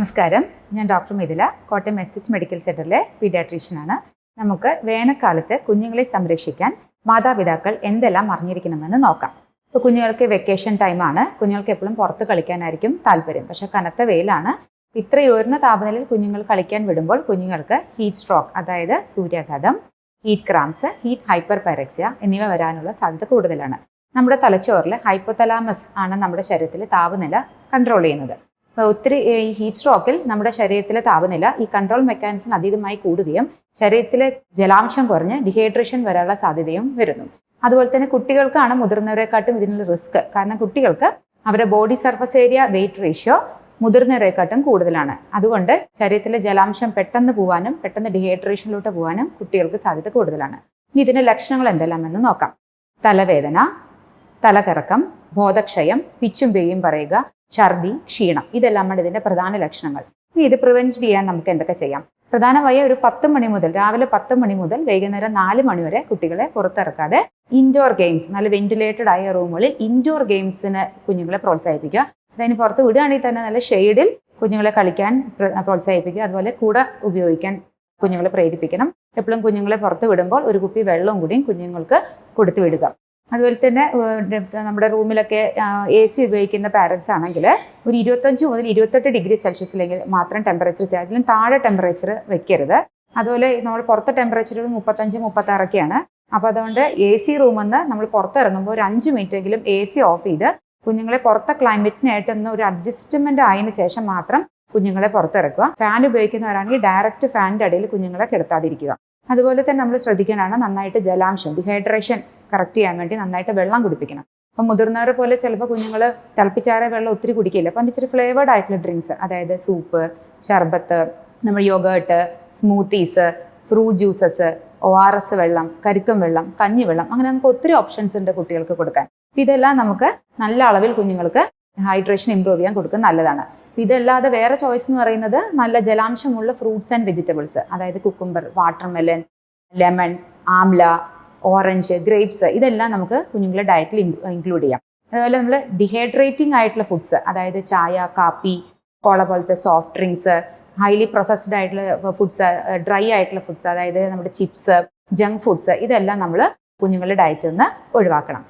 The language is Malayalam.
നമസ്കാരം, ഞാൻ doctor Mithila, Kottayam S medical സെന്ററിലെ പീഡിയാട്രീഷ്യനാണ്. നമുക്ക് വേനൽക്കാലത്ത് കുഞ്ഞുങ്ങളെ സംരക്ഷിക്കാൻ മാതാപിതാക്കൾ എന്തെല്ലാം അറിഞ്ഞിരിക്കണമെന്ന് നോക്കാം. ഇപ്പോൾ കുഞ്ഞുങ്ങൾക്ക് വെക്കേഷൻ ടൈമാണ്, കുഞ്ഞുങ്ങൾക്ക് എപ്പോഴും പുറത്ത് കളിക്കാനായിരിക്കും താല്പര്യം. പക്ഷേ കനത്ത വെയിലാണ്. ഇത്രയും ഉയർന്ന താപനിലയിൽ കുഞ്ഞുങ്ങൾ കളിക്കാൻ വിടുമ്പോൾ കുഞ്ഞുങ്ങൾക്ക് ഹീറ്റ് സ്ട്രോക്ക്, അതായത് സൂര്യാഘാതം, ഹീറ്റ് ക്രാംസ്, ഹീറ്റ് ഹൈപ്പർ പൈറക്സിയ എന്നിവ വരാനുള്ള സാധ്യത കൂടുതലാണ്. നമ്മുടെ തലച്ചോറിൽ ഹൈപ്പോതലാമസ് ആണ് നമ്മുടെ ശരീരത്തിലെ താപനില കൺട്രോൾ ചെയ്യുന്നത്. അപ്പോൾ ഒത്തിരി ഈ ഹീറ്റ് സ്ട്രോക്കിൽ നമ്മുടെ ശരീരത്തിലെ താപനില ഈ കൺട്രോൾ മെക്കാനിസം അതീതമായി കൂടുകയും ശരീരത്തിലെ ജലാംശം കുറഞ്ഞ് ഡിഹൈഡ്രേഷൻ വരാനുള്ള സാധ്യതയും വരുന്നു. അതുപോലെ തന്നെ കുട്ടികൾക്കാണ് മുതിർന്നവരെക്കാട്ടും ഇതിനുള്ള റിസ്ക്. കാരണം കുട്ടികൾക്ക് അവരുടെ body surface area weight ratio മുതിർന്നവരെക്കാട്ടും കൂടുതലാണ്. അതുകൊണ്ട് ശരീരത്തിലെ ജലാംശം പെട്ടെന്ന് പോകാനും പെട്ടെന്ന് ഡിഹൈഡ്രേഷനിലോട്ട് പോകാനും കുട്ടികൾക്ക് സാധ്യത കൂടുതലാണ്. ഇനി ഇതിൻ്റെ ലക്ഷണങ്ങൾ എന്തെല്ലാമെന്ന് നോക്കാം. തലവേദന, തലകറക്കം, ബോധക്ഷയം, പിച്ചും പേയും പറയുക, ഛർദി, ക്ഷീണം, ഇതെല്ലാമാണ് ഇതിൻ്റെ പ്രധാന ലക്ഷണങ്ങൾ. ഇനി ഇത് പ്രിവെൻറ്റ് ചെയ്യാൻ നമുക്ക് എന്തൊക്കെ ചെയ്യാം? പ്രധാനമായും ഒരു 10 മണി മുതൽ, രാവിലെ 10 മണി മുതൽ വൈകുന്നേരം 4 മണി വരെ കുട്ടികളെ പുറത്തിറക്കാതെ ഇൻഡോർ ഗെയിംസ്, നല്ല വെന്റിലേറ്റഡ് ആയ റൂമുകളിൽ ഇൻഡോർ ഗെയിംസിന് കുഞ്ഞുങ്ങളെ പ്രോത്സാഹിപ്പിക്കുക. അതിന് പുറത്ത് വിടുകയാണെങ്കിൽ തന്നെ നല്ല ഷെയ്ഡിൽ കുഞ്ഞുങ്ങളെ കളിക്കാൻ പ്രോത്സാഹിപ്പിക്കുക. അതുപോലെ കൂട ഉപയോഗിക്കാൻ കുഞ്ഞുങ്ങളെ പ്രേരിപ്പിക്കണം. എപ്പോഴും കുഞ്ഞുങ്ങളെ പുറത്ത് വിടുമ്പോൾ ഒരു കുപ്പി വെള്ളവും കൂടിയും കുഞ്ഞുങ്ങൾക്ക് കൊടുത്തു വിടുക. അതുപോലെ തന്നെ നമ്മുടെ റൂമിലൊക്കെ AC ഉപയോഗിക്കുന്ന പാരൻസ് ആണെങ്കിൽ ഒരു 25 മുതൽ 28 ഡിഗ്രി സെൽഷ്യസിലേക്ക് മാത്രം ടെമ്പറേച്ചർ ചെയ്യുക. അതിലും താഴെ ടെമ്പറേച്ചർ വെക്കരുത്. അതുപോലെ നമ്മൾ പുറത്തെ ടെമ്പറേച്ചർ 35-36ഒക്കെയാണ്. അപ്പോൾ അതുകൊണ്ട് AC റൂമിൽ നിന്ന് നമ്മൾ പുറത്തിറങ്ങുമ്പോൾ ഒരു 5 മിനിറ്റെങ്കിലും AC ഓഫ് ചെയ്ത് കുഞ്ഞുങ്ങളെ പുറത്തെ ക്ലൈമറ്റിനായിട്ടൊന്ന് ഒരു അഡ്ജസ്റ്റ്മെൻറ്റ് ആയതിനു ശേഷം മാത്രം കുഞ്ഞുങ്ങളെ പുറത്തിറക്കുക. ഫാൻ ഉപയോഗിക്കുന്നവരാണെങ്കിൽ ഡയറക്റ്റ് ഫാനിൻ്റെ അടിയിൽ കുഞ്ഞുങ്ങളെ കിടത്താതിരിക്കുക. അതുപോലെ തന്നെ നമ്മൾ ശ്രദ്ധിക്കാനാണ് നന്നായിട്ട് ജലാംശം, ഡിഹൈഡ്രേഷൻ കറക്റ്റ് ചെയ്യാൻ വേണ്ടി നന്നായിട്ട് വെള്ളം കുടിപ്പിക്കണം. അപ്പം മുതിർന്നവരെ പോലെ ചിലപ്പോൾ കുഞ്ഞുങ്ങൾ തിളപ്പിച്ചാറിയ വെള്ളം ഒത്തിരി കുടിക്കില്ല. അപ്പം ഇച്ചിരി ഫ്ലേവേർഡ് ആയിട്ടുള്ള ഡ്രിങ്ക്സ്, അതായത് സൂപ്പ്, ഷർബത്ത്, നമ്മൾ yoghurt, smoothies, fruit juices, ORS വെള്ളം, കരിക്കും വെള്ളം, കഞ്ഞിവെള്ളം, അങ്ങനെ നമുക്ക് ഒത്തിരി ഓപ്ഷൻസ് ഉണ്ട് കുട്ടികൾക്ക് കൊടുക്കാൻ. ഇതെല്ലാം നമുക്ക് നല്ല അളവിൽ കുഞ്ഞുങ്ങൾക്ക് ഹൈഡ്രേഷൻ ഇമ്പ്രൂവ് ചെയ്യാൻ കൊടുക്കുന്നത് നല്ലതാണ്. ഇതല്ലാതെ വേറെ ചോയ്സ് എന്ന് പറയുന്നത് നല്ല ജലാംശമുള്ള ഫ്രൂട്ട്സ് ആൻഡ് വെജിറ്റബിൾസ്, അതായത് cucumber, watermelon, lemon, amla, orange, grapes, ഇതെല്ലാം നമുക്ക് കുഞ്ഞുങ്ങളെ ഡയറ്റിൽ ഇൻക്ലൂഡ് ചെയ്യാം. അതുപോലെ നമ്മൾ ഡിഹൈഡ്രേറ്റിംഗ് ആയിട്ടുള്ള ഫുഡ്സ്, അതായത് ചായ, കാപ്പി, കോള പോലത്തെ സോഫ്റ്റ് ഡ്രിങ്ക്സ്, ഹൈലി പ്രോസസ്ഡ് ആയിട്ടുള്ള ഫുഡ്സ്, ഡ്രൈ ആയിട്ടുള്ള ഫുഡ്സ്, അതായത് നമ്മുടെ ചിപ്സ്, ജങ്ക് ഫുഡ്സ്, ഇതെല്ലാം നമ്മൾ കുഞ്ഞുങ്ങളുടെ ഡയറ്റിൽ നിന്ന് ഒഴിവാക്കണം.